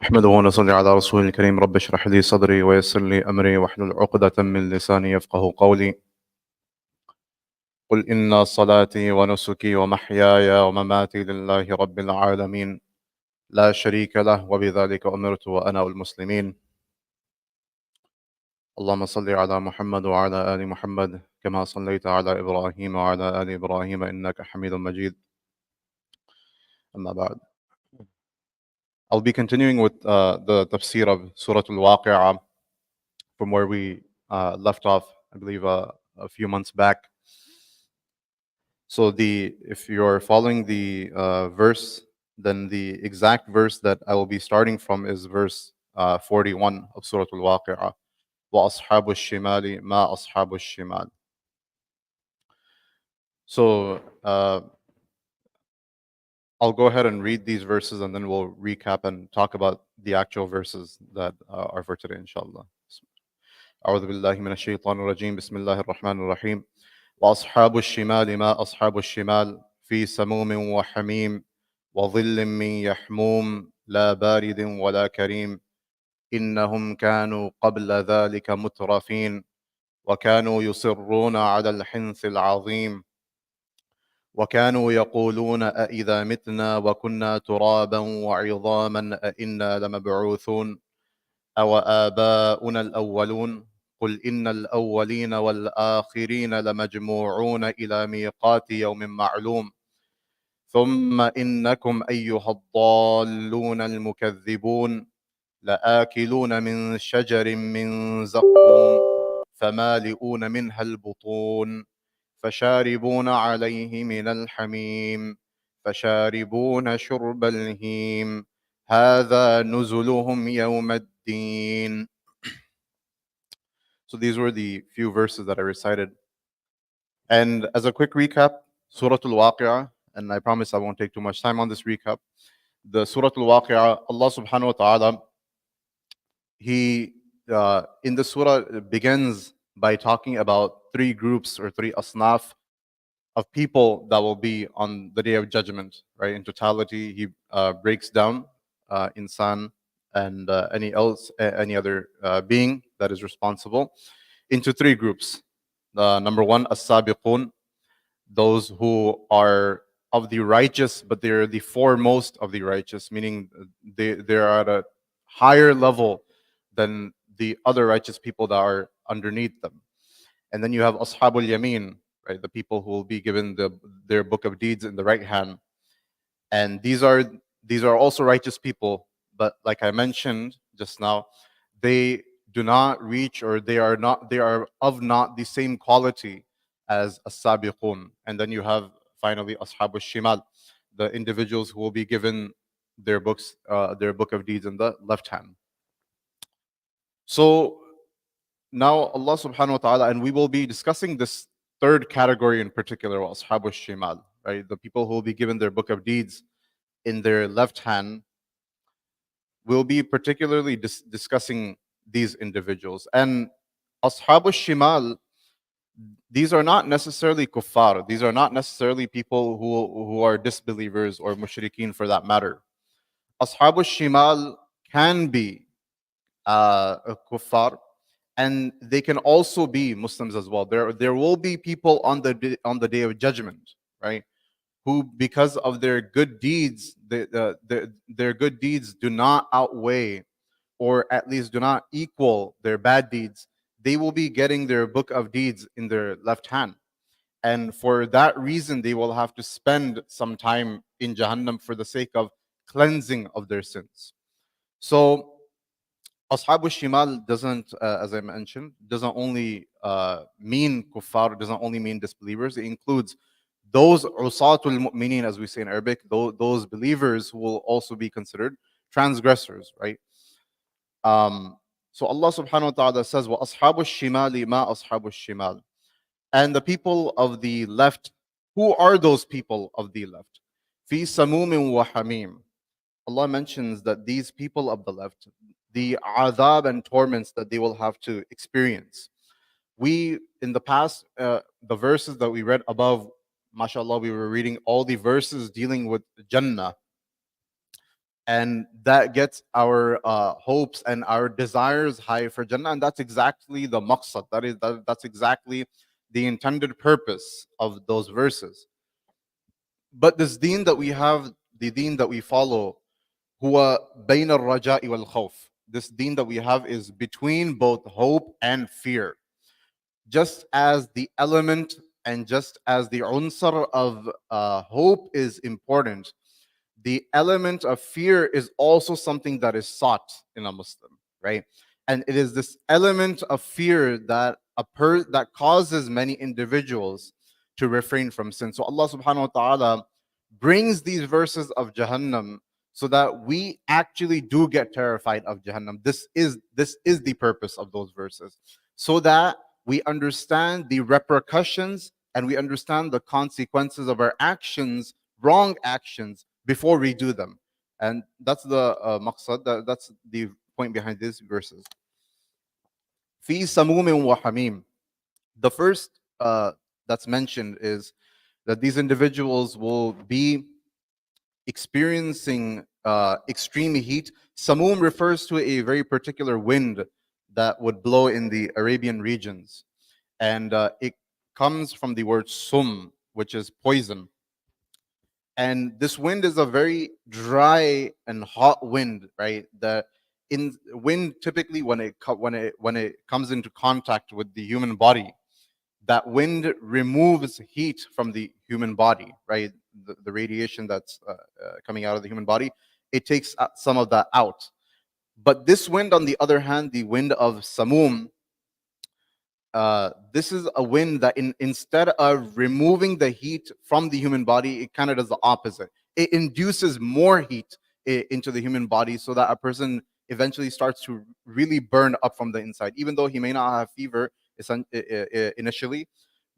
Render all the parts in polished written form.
نحمده ونصلي على رسول الكريم رب اشرح لي صدري ويسر لي أمري واحلل عقدة من لساني يفقه قولي قل إن صلاتي ونسكي ومحياي ومماتي لله رب العالمين لا شريك له وبذلك أمرت وأنا المسلمين اللهم صل على محمد وعلى آل محمد كما صليت على إبراهيم وعلى آل إبراهيم إنك حميد مجيد أما بعد. I'll be continuing with the tafsir of Surah Al-Waqi'a from where we left off, I believe, a few months back. So if you're following the verse, then the exact verse that I will be starting from is verse 41 of Surah Al-Waqi'a. وَأَصْحَابُ الشِّمَالِ مَا أَصْحَابُ الشِّمَالِ. So I'll go ahead and read these verses and then we'll recap and talk about the actual verses that are for today, inshallah. أعوذ بالله من الشيطان الرجيم بسم الله الرحمن الرحيم وأصحاب الشمال ما أصحاب الشمال في سموم وحميم وظل من يحموم لا بارد ولا كريم إنهم كانوا قبل ذلك مترفين وكانوا يصرون على الحنث العظيم وكانوا يقولون أإذا متنا وكنا ترابا وعظاما أإنا لمبعوثون أو آباؤنا الأولون قل إن الأولين والآخرين لمجموعون إلى ميقات يوم معلوم ثم إنكم أيها الضالون المكذبون لآكلون من شجر من زقوم فمالئون منها البطون فشاربون عليه من الحميم فشاربون شرب الهيم هذا نزلهم يوم الدين. So these were the few verses that I recited. And as a quick recap, Surah Al-Waqi'a, and I promise I won't take too much time on this recap. The Surah Al-Waqi'a, Allah subhanahu wa ta'ala, He, in the surah, begins by talking about three groups or three asnaf of people that will be on the Day of Judgment, right? In totality, He breaks down insan and any other being that is responsible into three groups. Number one, as-sabiqun, those who are of the righteous, but they're the foremost of the righteous, meaning they're at a higher level than the other righteous people that are underneath them. And then you have ashabul yamin, right? The people who will be given their book of deeds in the right hand. And these are also righteous people, but like I mentioned just now, they do not reach, or they are of not the same quality as as-sabiqun. And then you have finally ashabul shimal, the individuals who will be given their book of deeds in the left hand. So now Allah subhanahu wa ta'ala, and we will be discussing this third category in particular, ashabul shimal, right? The people who will be given their book of deeds in their left hand. We'll be particularly discussing these individuals. And ashabul shimal, these are not necessarily kuffar. These are not necessarily people who are disbelievers or mushrikeen for that matter. Ashabul shimal can be kuffar, and they can also be Muslims as well. There will be people on the Day of Judgment, right, who, because of their good deeds, their good deeds do not outweigh, or at least do not equal, their bad deeds. They will be getting their book of deeds in their left hand. And for that reason, they will have to spend some time in Jahannam for the sake of cleansing of their sins. So Ashabul Shimal doesn't, as I mentioned, doesn't only mean kuffar, doesn't only mean disbelievers. It includes those usatul mu'mineen, as we say in Arabic, those believers who will also be considered transgressors, right? So Allah subhanahu wa ta'ala says, wa ashabul shimali ma ashabul shimal. And the people of the left, who are those people of the left? Fi samumin wa hamim. Allah mentions that these people of the left, the adhab and torments that they will have to experience. We, in the past, the verses that we read above, mashallah, we were reading all the verses dealing with Jannah. and that gets our hopes and our desires high for Jannah, and that's exactly the maqsad. That's exactly the intended purpose of those verses. But this deen that we have, the deen that we follow, huwa bayna al-raja'i wal khawf. This deen that we have is between both hope and fear. Just as the element and just as the unsur of hope is important, the element of fear is also something that is sought in a Muslim, right? And it is this element of fear that that causes many individuals to refrain from sin. So Allah subhanahu wa ta'ala brings these verses of Jahannam so that we actually do get terrified of Jahannam. This is the purpose of those verses. So that we understand the repercussions and we understand the consequences of our actions, wrong actions, before we do them. And that's the maqsad, that's the point behind these verses. Fi samumin wa hamim. The first that's mentioned is that these individuals will be experiencing extreme heat. Samum refers to a very particular wind that would blow in the Arabian regions. And it comes from the word sum, which is poison. And this wind is a very dry and hot wind, right? The in wind typically when it comes into contact with the human body, that wind removes heat from the human body, right? The radiation that's coming out of the human body, it takes some of that out. But this wind, on the other hand, the wind of samum, this is a wind that instead of removing the heat from the human body, it kind of does the opposite. It induces more heat into the human body so that a person eventually starts to really burn up from the inside, even though he may not have fever initially,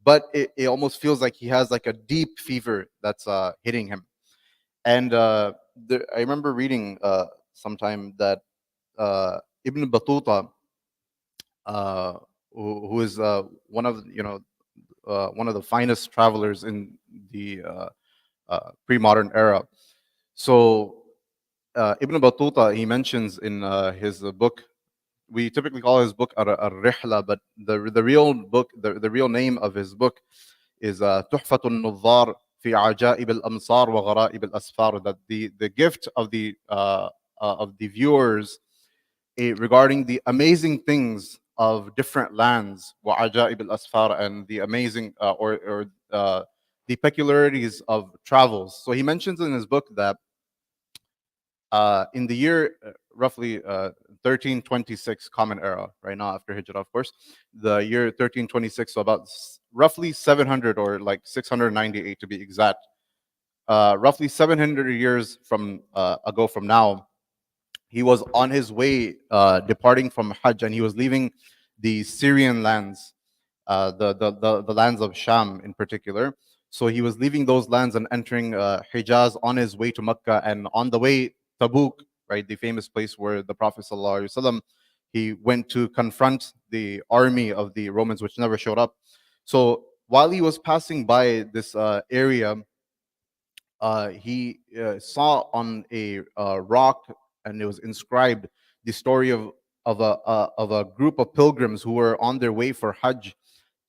but it almost feels like he has like a deep fever that's hitting him. And I remember reading sometime that Ibn Battuta, uh, who is one of the finest travelers in the pre-modern era. So Ibn Battuta, he mentions in his book, we typically call his book Ar-Rihla, but the real book, the real name of his book is Tuhfat al-Nuzzar fi Ajaib al-Amsar wa Gharaib al-Asfar, that the gift of the viewers regarding the amazing things of different lands, wa Ajaib al-Asfar, and the amazing the peculiarities of travels. So he mentions in his book that in the year roughly 1326 Common Era, right now after Hijrah, of course, the year 1326, so about roughly 700 or like 698 to be exact, roughly 700 years from ago from now, he was on his way departing from Hajj, and he was leaving the Syrian lands, the lands of Sham in particular. So he was leaving those lands and entering Hijaz on his way to Mecca, and on the way Tabuk, right, the famous place where the Prophet ﷺ, he went to confront the army of the Romans, which never showed up. So while he was passing by this area, he saw on a rock, and it was inscribed the story of a group of pilgrims who were on their way for Hajj,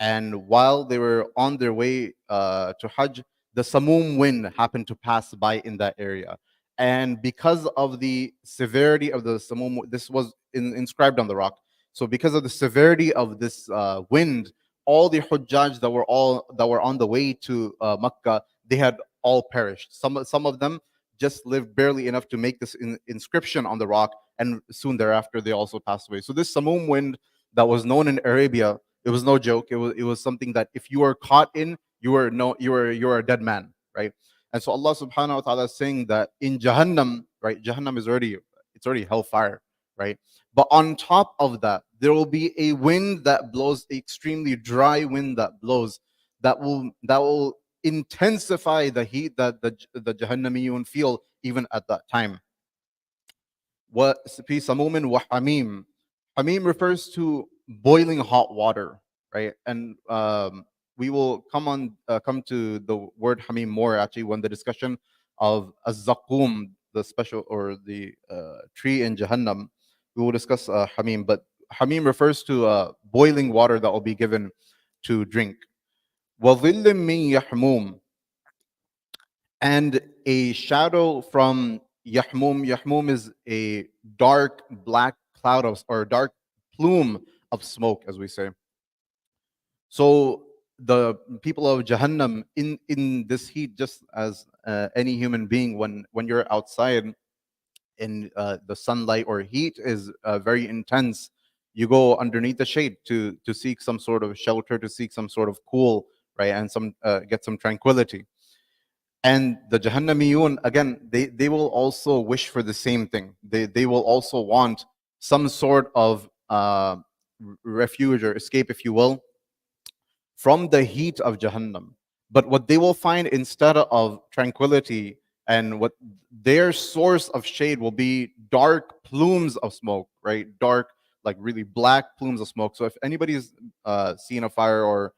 and while they were on their way to Hajj, the Samum wind happened to pass by in that area. And because of the severity of the Samum, this was inscribed on the rock. So because of the severity of this wind, all the Hujjaj that were on the way to Makkah, they had all perished. Some of them just lived barely enough to make this inscription on the rock, and soon thereafter they also passed away. So this Samum wind that was known in Arabia, it was no joke. It was something that if you were caught in, you were a dead man, right? And so Allah subhanahu wa ta'ala is saying that in Jahannam, right? Jahannam is already hellfire, right? But on top of that, there will be a wind that blows, extremely dry wind that blows, that will intensify the heat that the Jahannamiyun feel even at that time. What fi samumin wa hamim. Hamim refers to boiling hot water, right? And we will come to the word hamim more actually when the discussion of az-zaqum, the special or the tree in Jahannam, we will discuss hamim. But hamim refers to boiling water that will be given to drink. وَظِلٍّ مِّن يَحْمُومٍ, and a shadow from Yahmum. Yahmum is a dark black cloud of, or dark plume of smoke, as we say. So the people of Jahannam in this heat, just as any human being, when you're outside in the sunlight or heat is very intense, you go underneath the shade to seek some sort of shelter, to seek some sort of cool, right, and some get some tranquility. And the Jahannamiyun, again, they will also wish for the same thing. They will also want some sort of refuge or escape, if you will, from the heat of Jahannam. But what they will find instead of tranquility, and what their source of shade will be, dark plumes of smoke, right? Dark, like really black plumes of smoke. So if anybody's seen a fire, or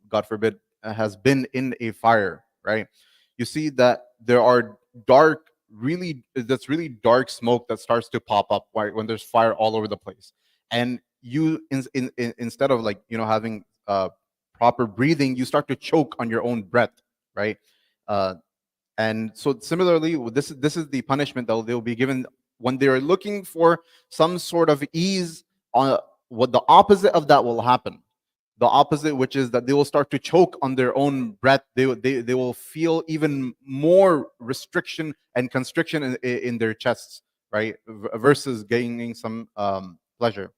God forbid, has been in a fire, right? You see that there are dark, that's really dark smoke that starts to pop up, right, when there's fire all over the place. And you, instead of, like, having proper breathing, you start to choke on your own breath, right? And so similarly, this is the punishment that they'll be given when they are looking for some sort of ease. On what the opposite of that will happen, the opposite, which is that they will start to choke on their own breath. They will feel even more restriction and constriction in their chests, right? Versus gaining some pleasure.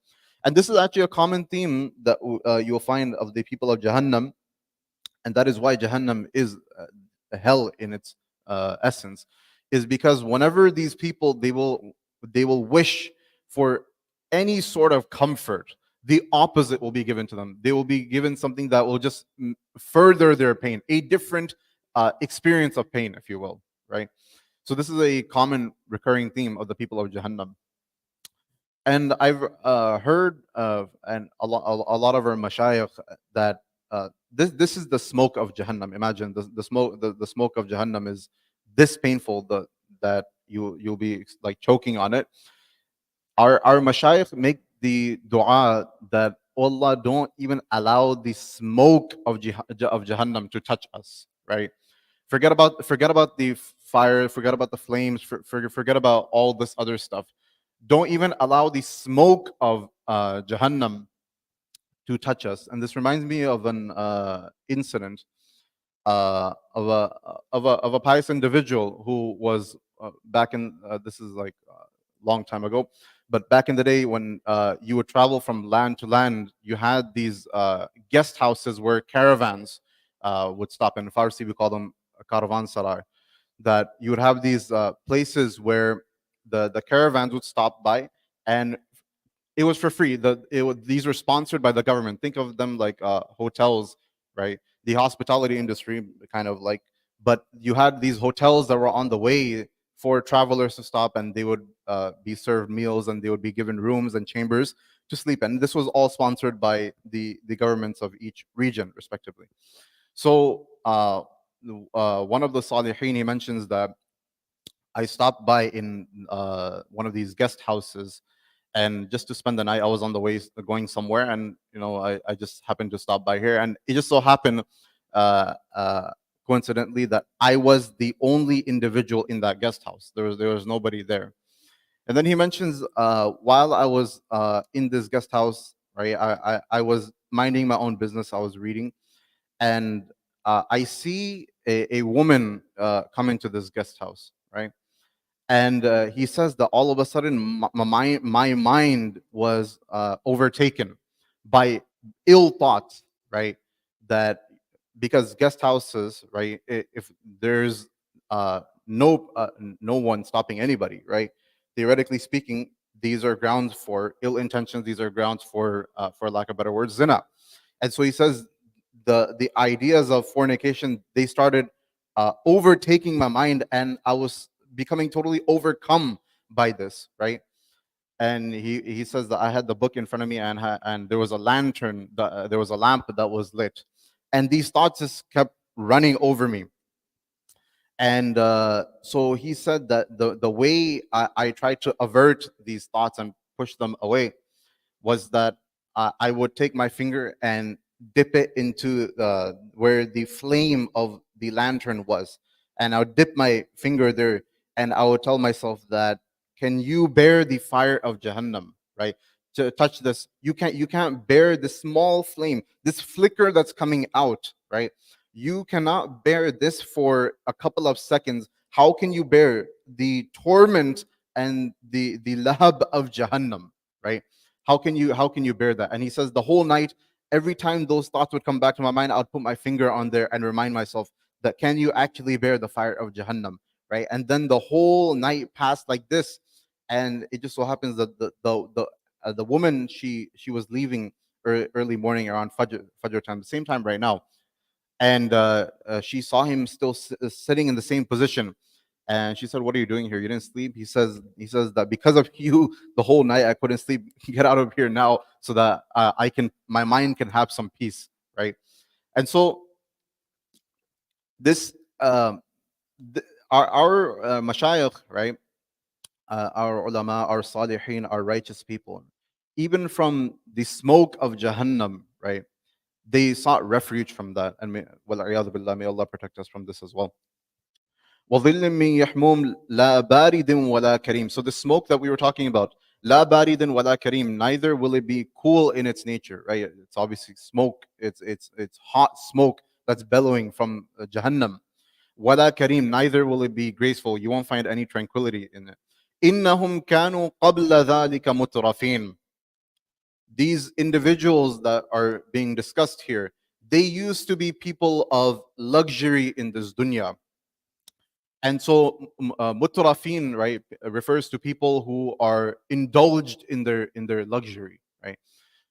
And this is actually a common theme that you'll find of the people of Jahannam, and that is why Jahannam is hell in its essence, is because whenever these people, they will wish for any sort of comfort, the opposite will be given to them. They will be given something that will just further their pain, a different experience of pain, if you will, right? So this is a common recurring theme of the people of Jahannam. And I've heard of, and a lot of our mashayikh, that this is the smoke of Jahannam. Imagine the smoke, the smoke of Jahannam is this painful, that you'll be like choking on it. Our mashayikh make the dua that Allah don't even allow the smoke of Jahannam to touch us, right? Forget about the fire, forget about the flames, forget about all this other stuff. Don't even allow the smoke of Jahannam to touch us. And this reminds me of an incident of a pious individual who was back in this is like a long time ago, but back in the day when you would travel from land to land, you had these guest houses where caravans would stop. In Farsi we call them caravansaray. That you would have these places where the caravans would stop by, and it was for free. These were sponsored by the government. Think of them like hotels, right? The hospitality industry, kind of like. But you had these hotels that were on the way for travelers to stop, and they would be served meals, and they would be given rooms and chambers to sleep. And this was all sponsored by the governments of each region, respectively. So one of the Salihin, he mentions that I stopped by in one of these guest houses, and just to spend the night. I was on the way going somewhere, and I just happened to stop by here, and it just so happened coincidentally that I was the only individual in that guest house. There was nobody there. And then he mentions while I was in this guest house, right, I was minding my own business. I was reading, and I see a woman come into this guest house, right? And he says that all of a sudden my mind was overtaken by ill thoughts, right? That because guest houses, right, if there's no one stopping anybody, right? Theoretically speaking, these are grounds for ill intentions. These are grounds for lack of better words, zina. And so he says the ideas of fornication, they started overtaking my mind, and I was becoming totally overcome by this, right? And he says that I had the book in front of me, and there was a lantern, there was a lamp that was lit, and these thoughts just kept running over me. And so he said that the way I tried to avert these thoughts and push them away was that I would take my finger and dip it into where the flame of the lantern was, and I would dip my finger there, and I would tell myself that, "Can you bear the fire of Jahannam?" Right? To touch this, you can't bear the small flame, this flicker that's coming out. Right? You cannot bear this for a couple of seconds. How can you bear the torment and the lahab of Jahannam? Right? How can you bear that? And he says the whole night, every time those thoughts would come back to my mind, I would put my finger on there and remind myself that, can you actually bear the fire of Jahannam? Right? And then the whole night passed like this, and it just so happens that the woman, she was leaving early morning around Fajr time, the same time right now, and she saw him still sitting in the same position, and she said, "What are you doing here? You didn't sleep?" He says that, "Because of you, the whole night I couldn't sleep. Get out of here now, so that my mind can have some peace." Right? And so this our mashayikh, right, our ulama, our salihin, our righteous people, even from the smoke of Jahannam, right, they sought refuge from that. And may Allah protect us from this as well. وَظِلٍّ مِّن يَحْمُومٍ لَا بَارِدٍ وَلَا كَرِيمٍ. So the smoke that we were talking about, لَا بَارِدٍ وَلَا كَرِيمٍ, neither will it be cool in its nature, right? It's obviously smoke. It's hot smoke that's bellowing from Jahannam. وَلَا كَرِيمٍ, neither will it be graceful. You won't find any tranquility in it. إِنَّهُمْ كَانُوا قَبْلَ ذَلِكَ مُتْرَفِينَ. These individuals that are being discussed here, they used to be people of luxury in this dunya. And so mutrafin, right, refers to people who are indulged in their luxury, right?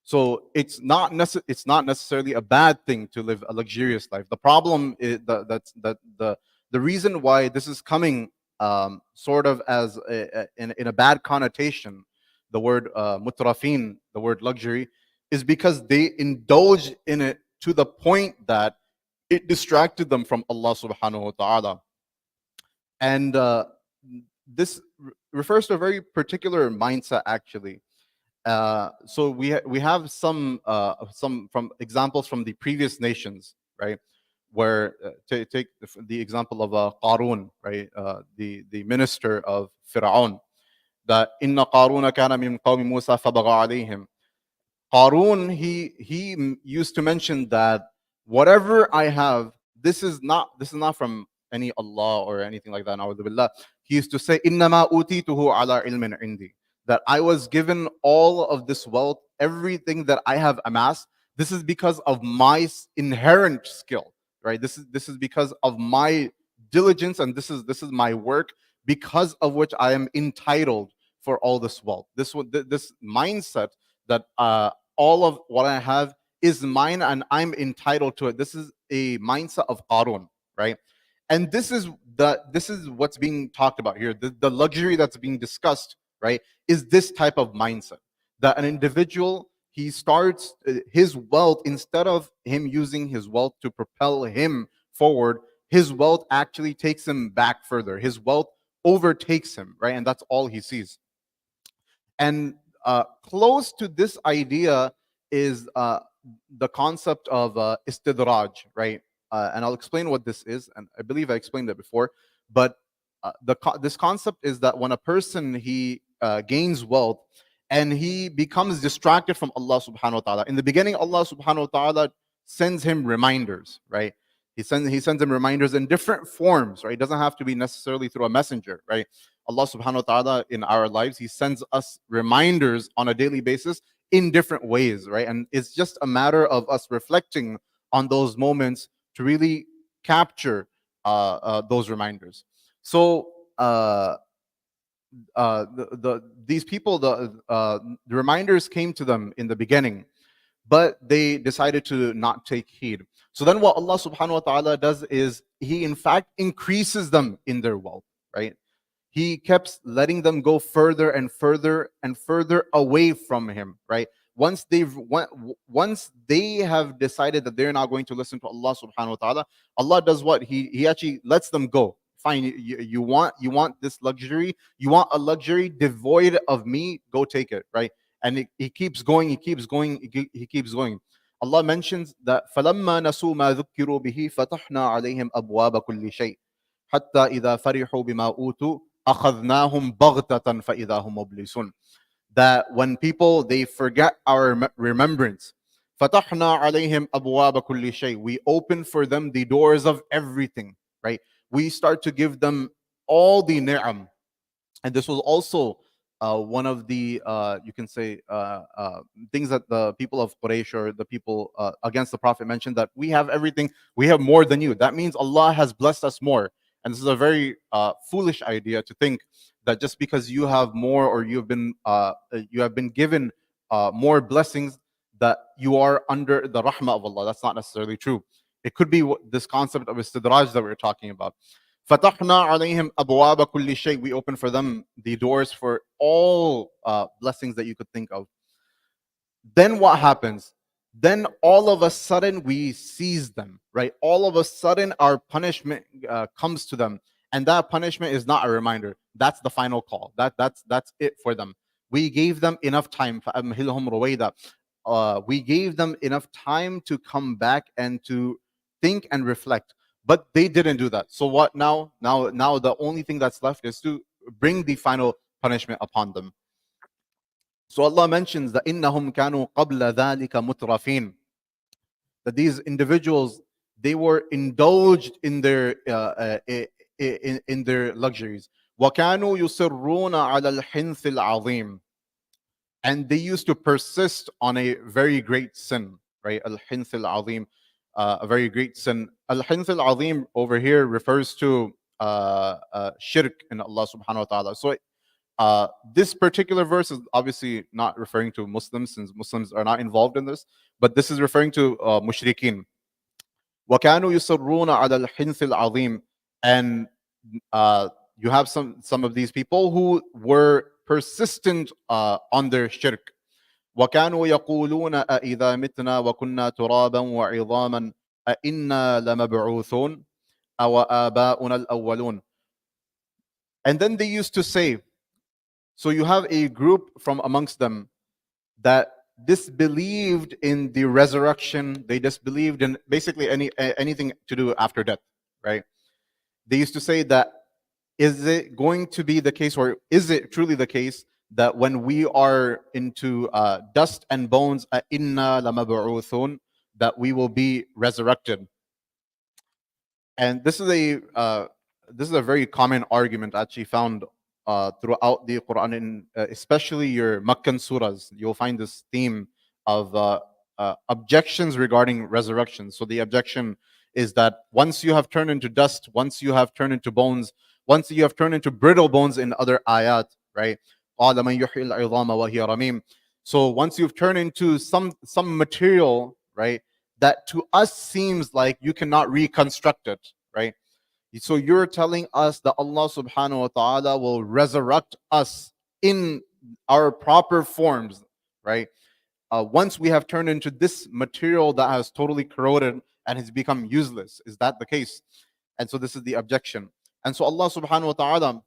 So it's not necessarily a bad thing to live a luxurious life. The problem is the reason why this is coming sort of as in a bad connotation, the word mutrafin, the word luxury, is because they indulged in it to the point that it distracted them from Allah subhanahu wa ta'ala. And this refers to a very particular mindset, actually. So we have some from examples from the previous nations, right? Where take the example of Qarun, right? The minister of Fir'aun. That inna Qaruna kana min qawmi Musa fabagha alayhim. Qarun, he used to mention that whatever I have, this is not from any Allah or anything like that. Na'udhu billah. He used to say, "Innama utituhu ala ilmin indi." That I was given all of this wealth, everything that I have amassed. This is because of my inherent skill, right? This is because of my diligence, and this is my work, because of which I am entitled for all this wealth. This mindset that all of what I have is mine and I'm entitled to it. This is a mindset of Qarun, right? And this is what's being talked about here. The luxury that's being discussed, right, is this type of mindset that an individual, he starts his wealth, instead of him using his wealth to propel him forward, his wealth actually takes him back further. His wealth overtakes him, right? And that's all he sees. And close to this idea is the concept of istidraj, right? And I'll explain what this is. And I believe I explained it before. But this concept is that when a person, he gains wealth and he becomes distracted from Allah subhanahu wa ta'ala. In the beginning, Allah subhanahu wa ta'ala sends him reminders, right? He sends him reminders in different forms, right? It doesn't have to be necessarily through a messenger, right? Allah subhanahu wa ta'ala in our lives, He sends us reminders on a daily basis in different ways, right? And it's just a matter of us reflecting on those moments to really capture those reminders. So these people, the reminders came to them in the beginning, but they decided to not take heed. So then what Allah subhanahu wa ta'ala does is He in fact increases them in their wealth, right? He kept letting them go further and further and further away from Him, right? Once they have decided that they're not going to listen to Allah subhanahu wa ta'ala, Allah does what? He actually lets them go fine, you want this luxury, you want a luxury devoid of me, go take it, right? And he keeps going, he keeps going. Allah mentions that فَلَمَّا نَسُوا مَا ذُكِّرُوا بِهِ فَتَحْنَا عَلَيْهِمْ أَبْوَابَ كُلِّ شَيْءٍ حَتَّى إِذَا فَرِحُوا بِمَا أُوتُوا أَخَذْنَاهُمْ بَغْتَةً فَإِذَا هُمْ مُبْلِسُونَ. That when people they forget our remembrance, فَتَحْنَا عَلَيْهِمْ أَبْوَابَ كُلِّ شَيْءٍ, we open for them the doors of everything, right? We start to give them all the ni'am. And this was also one of the you can say things that the people of Quraysh or the people against the Prophet mentioned, that we have everything, we have more than you. That means Allah has blessed us more. And this is a very foolish idea to think that just because you have more, or you have been given more blessings, that you are under the rahmah of Allah. That's not necessarily true. It could be this concept of istidraj that we're talking about. فَتَحْنَا عَلَيْهِمْ أَبْوَابَ كُلِّ شَيْءٍ, we open for them the doors for all blessings that you could think of. Then what happens? Then all of a sudden we seize them, right? All of a sudden our punishment comes to them, and that punishment is not a reminder. That's the final call. That's it for them. We gave them enough time. فَأَمْهِلْهُمْ رُوَيْدًا. We gave them enough time to come back and to think and reflect, but they didn't do that. So what now? Now the only thing that's left is to bring the final punishment upon them. So Allah mentions that إِنَّهُمْ كَانُوا قَبْلَ ذَلِكَ مُتْرَفِينَ, that these individuals, they were indulged in their in their luxuries. وَكَانُوا يُصِرُّونَ عَلَى الْحِنْثِ الْعَظِيمِ, and they used to persist on a very great sin, right? Al-Hinth al-Azim, a very great sin. Al-Hinth al-Azim over here refers to shirk in Allah subhanahu wa ta'ala. So this particular verse is obviously not referring to Muslims, since Muslims are not involved in this, but this is referring to mushrikeen. وَكَانُوا يُصِرُّونَ عَلَى الْحِنْثِ الْعَظِيمِ, and you have some of these people who were persistent on their shirk. وَكَانُوا يَقُولُونَ أَإِذَا مِتْنَا وَكُنَّا تُرَابًا وَعِظَامًا أَإِنَّا لَمَبْعُوثُونَ أَوَ آبَاؤُنَا الْأَوَّلُونَ. And then they used to say, so you have a group from amongst them that disbelieved in the resurrection. They disbelieved in basically anything to do after death, right? They used to say that, is it going to be the case, or is it truly the case, that when we are into dust and bones, inna lamab'uthun, that we will be resurrected? And this is a very common argument actually found throughout the Quran, in especially your Makkan surahs. You'll find this theme of objections regarding resurrection. So the objection is that once you have turned into dust, once you have turned into bones, once you have turned into brittle bones in other ayat, right? قَالَ مَنْ يُحْيِي الْعِظَامَ وَهِيَ رَمِيمٌ. So once you've turned into some material, right, that to us seems like you cannot reconstruct it, right? So you're telling us that Allah subhanahu wa ta'ala will resurrect us in our proper forms, right? Once we have turned into this material that has totally corroded and has become useless. Is that the case? And so this is the objection. And so Allah subhanahu wa ta'ala,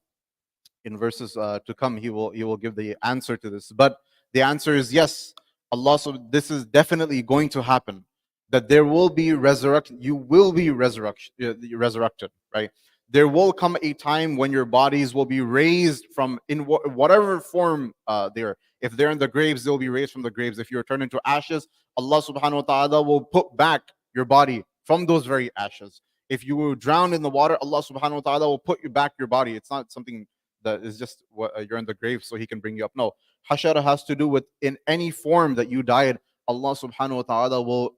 in verses to come, he will give the answer to this. But the answer is yes. Allah, so this is definitely going to happen, that there will be resurrection. You will be resurrected, right? There will come a time when your bodies will be raised from in whatever form they are. If they're in the graves, they'll be raised from the graves. If you're turned into ashes, Allah subhanahu wa ta'ala will put back your body from those very ashes. If you were drowned in the water, Allah subhanahu wa ta'ala will put you back your body. It's not something that is just you're in the grave so he can bring you up. No, hashara has to do with in any form that you died, Allah subhanahu wa ta'ala will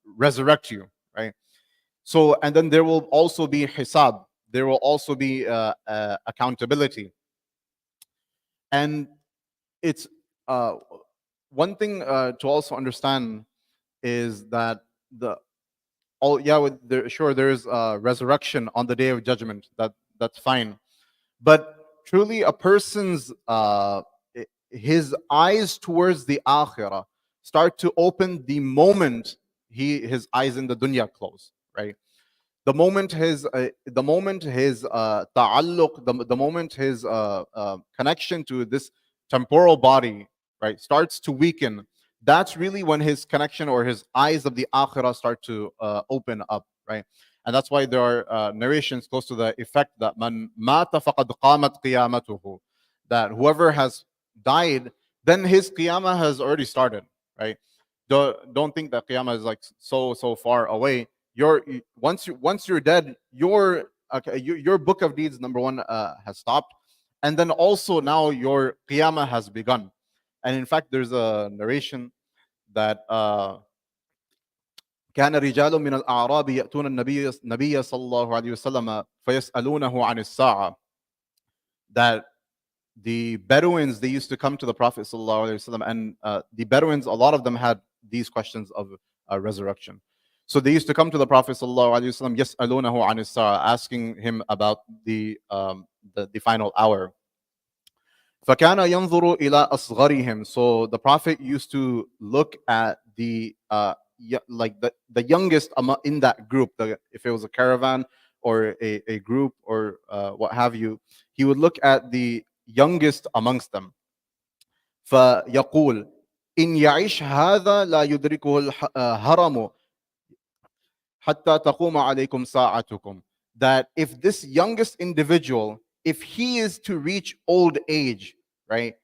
resurrect you, right? So, and then there will also be hisab. There will also be accountability. And it's one thing to also understand is that there is resurrection on the day of judgment. That's fine, but truly a person's his eyes towards the akhirah start to open the moment his eyes in the dunya close, right? the moment his ta'alluq, the moment his connection to this temporal body, right, starts to weaken, that's really when his connection or his eyes of the akhirah start to open up, right? And that's why there are narrations close to the effect that man mata faqad qamat qiyamatuhu, that whoever has died, then his qiyamah has already started, right? Don't think that qiyamah is like so far away. Once you're dead, your book of deeds, number one, has stopped, and then also now your qiyamah has begun. And in fact, there's a narration that كان رجال من الأعراب يأتون النبي صلى الله عليه وسلم فيسألونه عن الساعة, that the Bedouins, they used to come to the Prophet sallallahu alaihi wasallam, and the Bedouins, a lot of them had these questions of resurrection. So they used to come to the Prophet sallallahu alaihi wasallam, يسألونه عن الساعة, asking him about the final hour. فكان ينظر إلى أصغرهم. So the Prophet used to look at the like the youngest in that group. If it was a caravan or a group or what have you, he would look at the youngest amongst them. فيقول إن يعيش هذا لا يدركه الهرم حتى تقوم عليكم ساعتكم. That if this youngest individual, if he is to reach old age, right,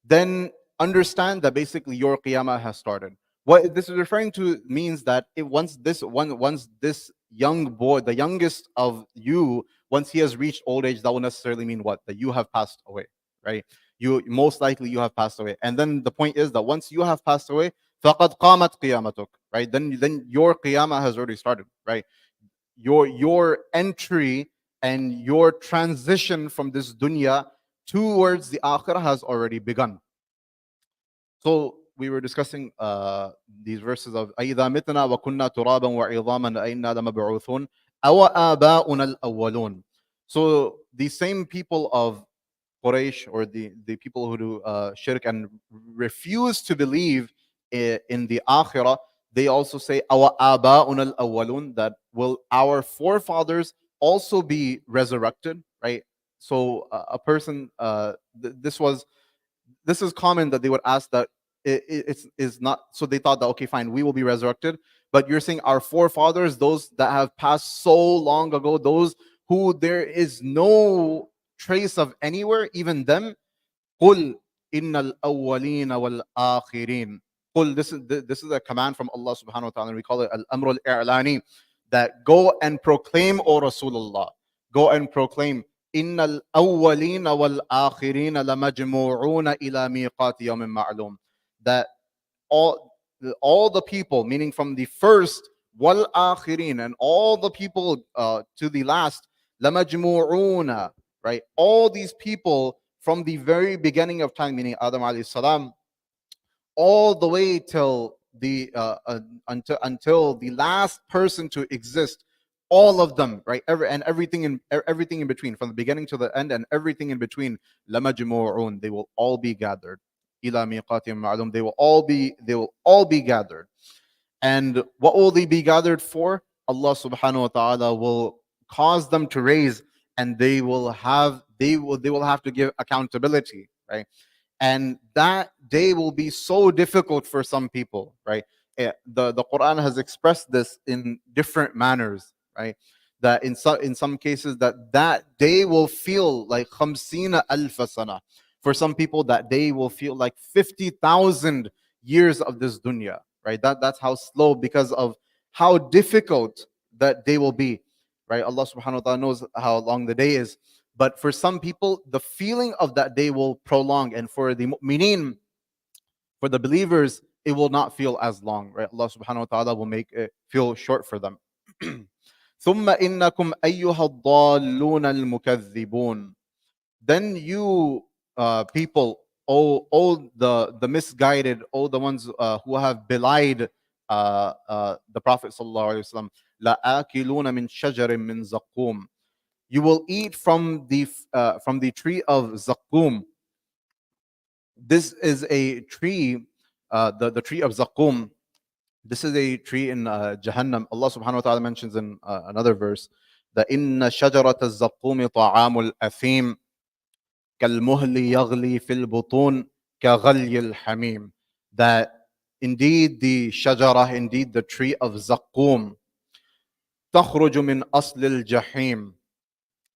then understand that basically your qiyamah has started. What this is referring to means that once this young boy, the youngest of you, once he has reached old age, that will necessarily mean what? That you have passed away, right? You most likely you have passed away. And then the point is that once you have passed away, فَقَدْ قَامَتْ قِيَامَتُكَ, right? Then your qiyamah has already started, right? Your entry and your transition from this dunya towards the akhirah has already begun. So we were discussing these verses of أَإِذَا مِتْنَا وَكُنَّا تُرَابًا وَعِظَامًا أَإِنَّا لَمَبْعُوثُونَ أَوَ آبَاؤُنَا الْأَوَّلُونَ. So the same people of Quraysh, or the people who do shirk and refuse to believe in the akhirah, they also say our aba'un al-awwalun, that will our forefathers also be resurrected, right? So a person, this is common that they would ask that it's not, so they thought that okay fine, we will be resurrected, but you're saying our forefathers, those that have passed so long ago, those who there is no trace of anywhere, even them. قُلْ إِنَّ الْأَوَّلِينَ وَالْآخِرِينَ. قُلْ, this is a command from Allah subhanahu wa ta'ala, and we call it al-amr al-i'lani, that go and proclaim, O Rasulullah, go and proclaim, إِنَّ الْأَوَّلِينَ وَالْآخِرِينَ لَمَجْمُوعُونَ إِلَى مِيقَاتِ يَوْمٍ مَعْلُومٍ. That all the people, meaning from the first wal akhirin, and all the people to the last, lamajmu'una, right? All these people from the very beginning of time, meaning Adam alayhi salam, all the way till the until the last person to exist, all of them, right? Everything in between, from the beginning to the end, and everything in between, lamajmu'un, they will all be gathered. Ila miqatin ma'lum, they will all be gathered. And what will they be gathered for? Allah subhanahu wa ta'ala will cause them to raise, and they will have to give accountability, right? And that day will be so difficult for some people, right? The Quran has expressed this in different manners, right? That in some cases that day will feel like khamsina alf sana. For some people, that day will feel like 50,000 years of this dunya, right? That's how slow, because of how difficult that day will be, right? Allah subhanahu wa ta'ala knows how long the day is. But for some people, the feeling of that day will prolong. And for the mu'mineen, for the believers, it will not feel as long, right? Allah subhanahu wa ta'ala will make it feel short for them. ثُمَّ إِنَّكُمْ أَيُّهَا الضَّالُّونَ الْمُكَذِّبُونَ. Then you people, all the misguided, all the ones who have belied the Prophet sallallahu alaihi wasallam, لَآكِلُونَ مِنْ شَجَرٍ مِنْ زَقُّومٍ. You will eat from the tree of Zaqqum. This is a tree, the tree of Zaqqum. This is a tree in Jahannam. Allah subhanahu wa ta'ala mentions in another verse that inna shajarat al-zaqqum ta'amul athim كالمهل يغلي في البطون كغلي الحميم. That indeed the shajara, indeed the tree of zaqqum, تخرج من أصل الجحيم.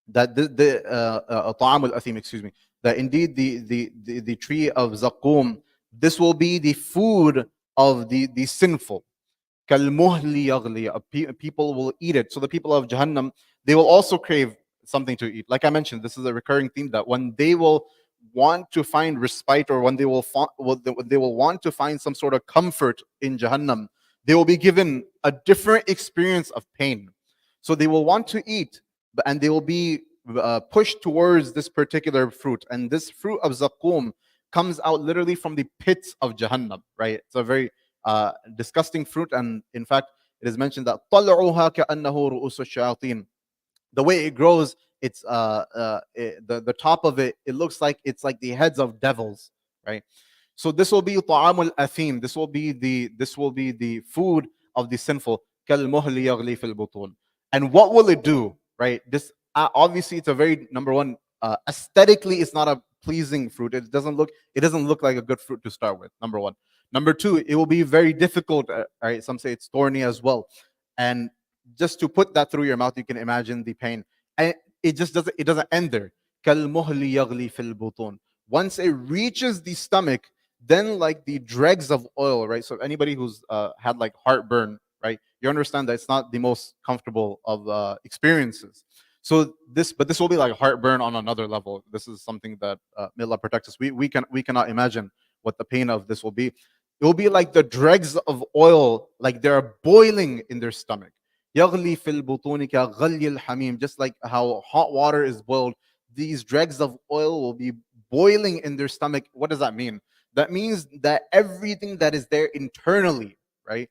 That the طعام الأثيم, excuse me. That indeed the tree of zaqqum, this will be the food of the sinful. Kalmuhli yaghli. People will eat it. So the people of Jahannam, they will also crave something to eat. Like I mentioned, this is a recurring theme that when they will want to find respite, or when they will they will want to find some sort of comfort in Jahannam, they will be given a different experience of pain. So they will want to eat, and they will be pushed towards this particular fruit. And this fruit of zaqqum comes out literally from the pits of Jahannam, right? It's a very disgusting fruit, and in fact, it is mentioned that طَلْعُهَا كَأَنَّهُ رُؤُوسُ الشَّيَاطِينِ. The way it grows, it's the top of it, it looks like it's like the heads of devils, right? So this will be طعام الأثيم. This will be the food of the sinful. كالمهل يغلي في البطون. And what will it do, right? This obviously, it's a very, number one, aesthetically, it's not a pleasing fruit. It doesn't look like a good fruit to start with. Number one. Number two, it will be very difficult. Right? Some say it's thorny as well. And just to put that through your mouth, you can imagine the pain. And it doesn't end there. كالمهل يغلي في البطون. Once it reaches the stomach, then like the dregs of oil, right? So anybody who's had like heartburn, right? You understand that it's not the most comfortable of experiences. So this will be like heartburn on another level. This is something that may Allah protect us. We cannot imagine what the pain of this will be. It will be like the dregs of oil, like they're boiling in their stomach. يغلي في البطون كغلي الحميم. Just like how hot water is boiled, these dregs of oil will be boiling in their stomach. What does that mean? That means that everything that is there internally, right?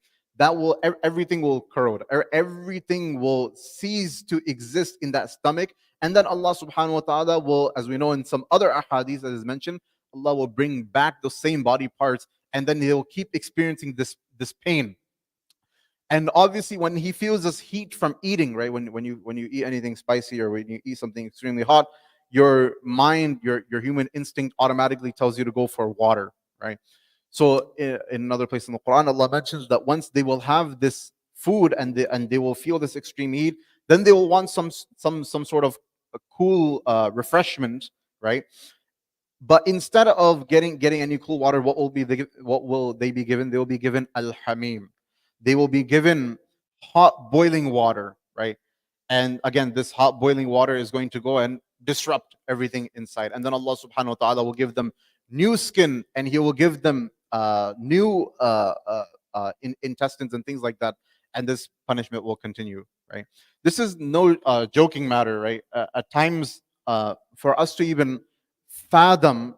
Everything will corrode, or everything will cease to exist in that stomach. And then Allah subhanahu wa ta'ala will, as we know in some other ahadith that is mentioned, Allah will bring back those same body parts, and then they will keep experiencing this pain. And obviously, when he feels this heat from eating, right? When you eat anything spicy, or when you eat something extremely hot, your mind, your human instinct automatically tells you to go for water, right? So in another place in the Quran, Allah mentions that once they will have this food, and they will feel this extreme heat, then they will want some sort of a cool refreshment, right? But instead of getting any cool water, what will they be given? They will be given al-hamim. They will be given hot boiling water, right? And again, this hot boiling water is going to go and disrupt everything inside. And then Allah subhanahu wa ta'ala will give them new skin, and He will give them new intestines and things like that. And this punishment will continue, right? This is no joking matter, right? At times, for us to even fathom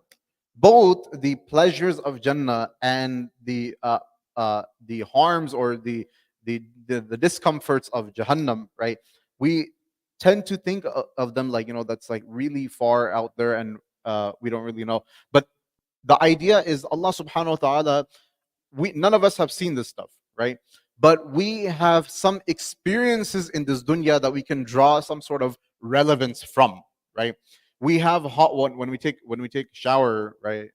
both the pleasures of Jannah and the harms, or the discomforts of Jahannam, right? We tend to think of them like, that's like really far out there, and we don't really know. But the idea is Allah subhanahu wa ta'ala, none of us have seen this stuff, right? But we have some experiences in this dunya that we can draw some sort of relevance from, right? We have hot water when we take shower, right?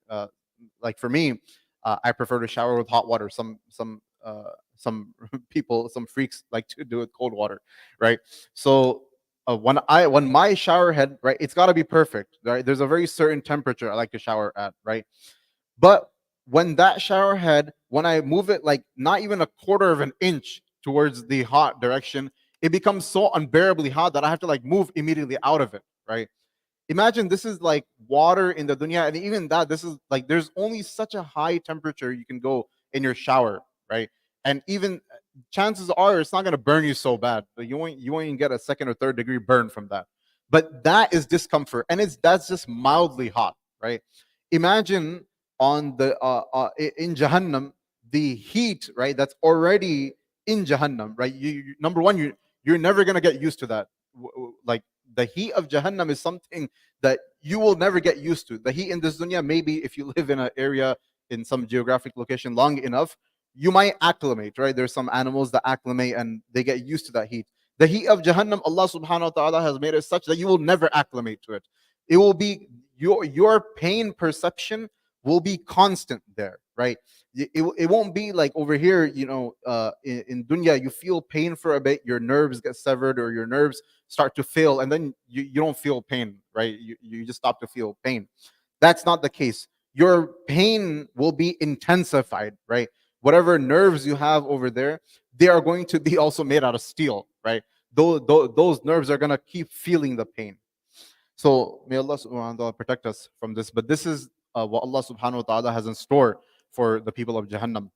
Like for me, I prefer to shower with hot water. Some people, some freaks like to do it with cold water, right? So when my shower head, right, it's got to be perfect, right? There's a very certain temperature I like to shower at, right? But when that shower head, when I move it like not even a quarter of an inch towards the hot direction, it becomes so unbearably hot that I have to like move immediately out of it, right? Imagine this is like water in the dunya, and even that, this is like there's only such a high temperature you can go in your shower, right? And even chances are it's not going to burn you so bad, but you won't even get a second or third degree burn from that. But that is discomfort, and that's just mildly hot, right? Imagine on the in Jahannam, the heat, right? That's already in Jahannam, right? Number one, you're never going to get used to that. Like the heat of Jahannam is something that you will never get used to. The heat in this dunya, maybe if you live in an area in some geographic location long enough, you might acclimate, right? There's some animals that acclimate and they get used to that heat. The heat of Jahannam, Allah subhanahu wa ta'ala has made it such that you will never acclimate to it. It will be your pain perception will be constant there, right? It won't be like over here, in dunya, you feel pain for a bit, your nerves get severed or your nerves start to fail, and then you don't feel pain, right? You just stop to feel pain. That's not the case. Your pain will be intensified, right? Whatever nerves you have over there, they are going to be also made out of steel, right? Those nerves are going to keep feeling the pain. So may Allah subhanahu wa ta'ala protect us from this. But this is what Allah subhanahu wa ta'ala has in store for the people of Jahannam.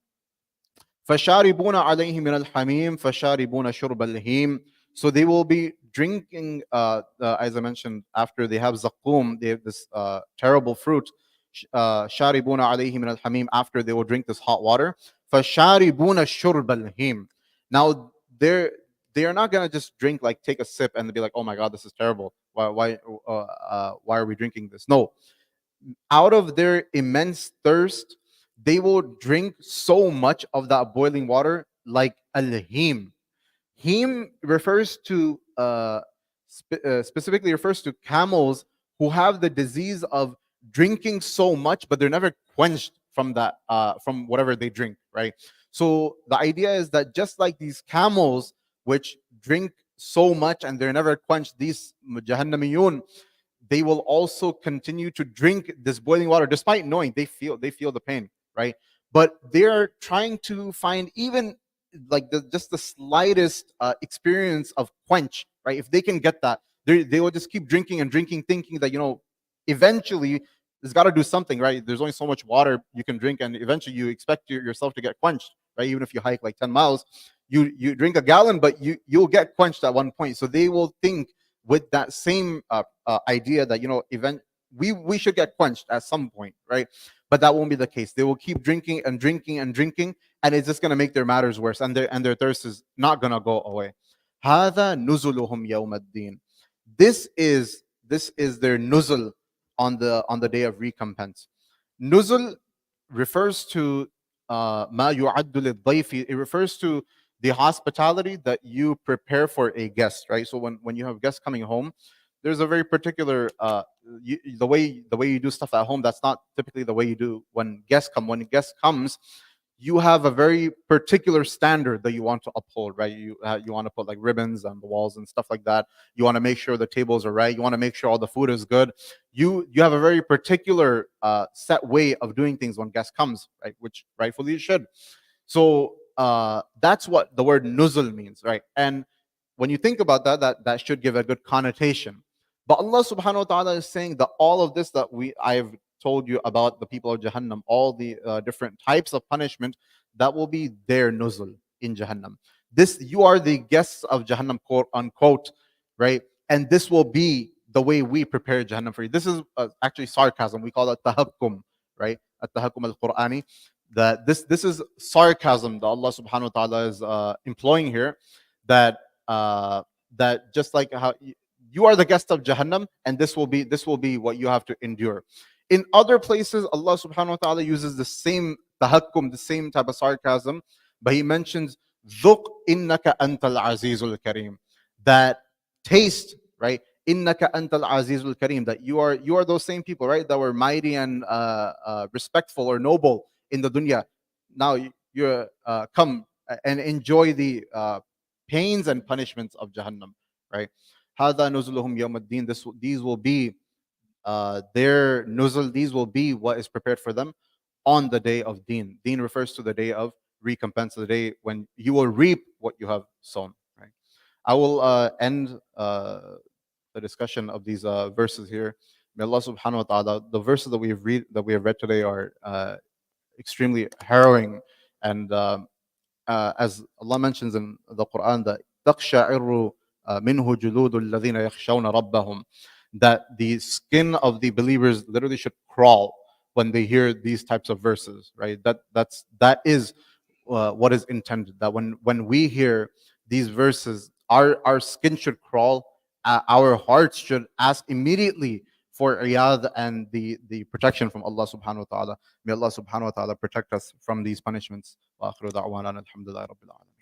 فَشَارِبُونَ عَلَيْهِ مِنَ الْحَمِيمِ فَشَارِبُونَ شُرْبَ الْهِيمِ. So they will be drinking, as I mentioned, after they have zaqqum, they have this terrible fruit. شَارِبُونَ عَلَيْهِ مِنَ الْحَمِيمِ. After they will drink this hot water. فَشَارِبُونَ شُرْبَ الْهِيمِ. Now they are not gonna just drink, like take a sip and be like, oh my god, this is terrible. Why are we drinking this? No, out of their immense thirst, they will drink so much of that boiling water, like al-him. Him refers to specifically refers to camels who have the disease of drinking so much, but they're never quenched from that from whatever they drink, right? So the idea is that just like these camels, which drink so much and they're never quenched, these jahannamiyun, they will also continue to drink this boiling water despite knowing they feel the pain, right? But they're trying to find even like just the slightest experience of quench, right? If they can get that, they will just keep drinking and drinking, thinking that eventually it's got to do something, right? There's only so much water you can drink, and eventually you expect yourself to get quenched, right? Even if you hike like 10 miles, you drink a gallon, but you'll get quenched at one point. So they will think with that same idea that we should get quenched at some point, right? But that won't be the case. They will keep drinking and drinking and drinking, and it's just going to make their matters worse, and their thirst is not going to go away. هذا نزلهم يوم الدين. This is their nuzul on the day of recompense. Nuzul refers to ما يعد للضيف. It refers to the hospitality that you prepare for a guest, right? So when you have guests coming home, there's a very particular the way you do stuff at home. That's not typically the way you do when guests come. When a guest comes, you have a very particular standard that you want to uphold, right? You want to put like ribbons on the walls and stuff like that. You want to make sure the tables are right. You want to make sure all the food is good. You have a very particular set way of doing things when guest comes, right? Which rightfully you should. So that's what the word nuzul means, right? And when you think about that should give a good connotation. But Allah subhanahu wa ta'ala is saying that all of this that I've told you about the people of Jahannam, all the different types of punishment, that will be their nuzul in Jahannam. This, you are the guests of Jahannam, quote unquote, right? And this will be the way we prepare Jahannam for you. This is actually sarcasm. We call it tahakkum, right? At-tahakkum al-Qur'ani. That this is sarcasm that Allah subhanahu wa ta'ala is employing here. That just like how you are the guest of Jahannam, and this will be what you have to endure. In other places, Allah subhanahu wa ta'ala uses the same tahakkum, the same type of sarcasm, but He mentions ذُقْ إِنَّكَ أَنْتَ الْعَزِيزُ الْكَرِيمُ. That taste, right? إِنَّكَ أَنْتَ الْعَزِيزُ الْكَرِيمُ. That you are those same people, right? That were mighty and respectful or noble in the dunya. Now you come and enjoy the pains and punishments of Jahannam, right? هذا نزلهم يوم الدين. These will be their nuzul. These will be what is prepared for them on the day of Deen. Deen refers to the day of recompense, the day when you will reap what you have sown. Right. I will end the discussion of these verses here. May Allah subhanahu wa ta'ala, the verses that we have read today are extremely harrowing, and as Allah mentions in the Quran, that تَقْشَعِرُّ مِنْهُ جُلُودُ الَّذِينَ يَخْشَوْنَ رَبَّهُم, that the skin of the believers literally should crawl when they hear these types of verses, right? That is what is intended. That when we hear these verses, our skin should crawl, our hearts should ask immediately for iyad and the protection from Allah subhanahu wa ta'ala. May Allah subhanahu wa ta'ala protect us from these punishments. Wa akhiru da'wana alhamdulillahi rabbil alamin.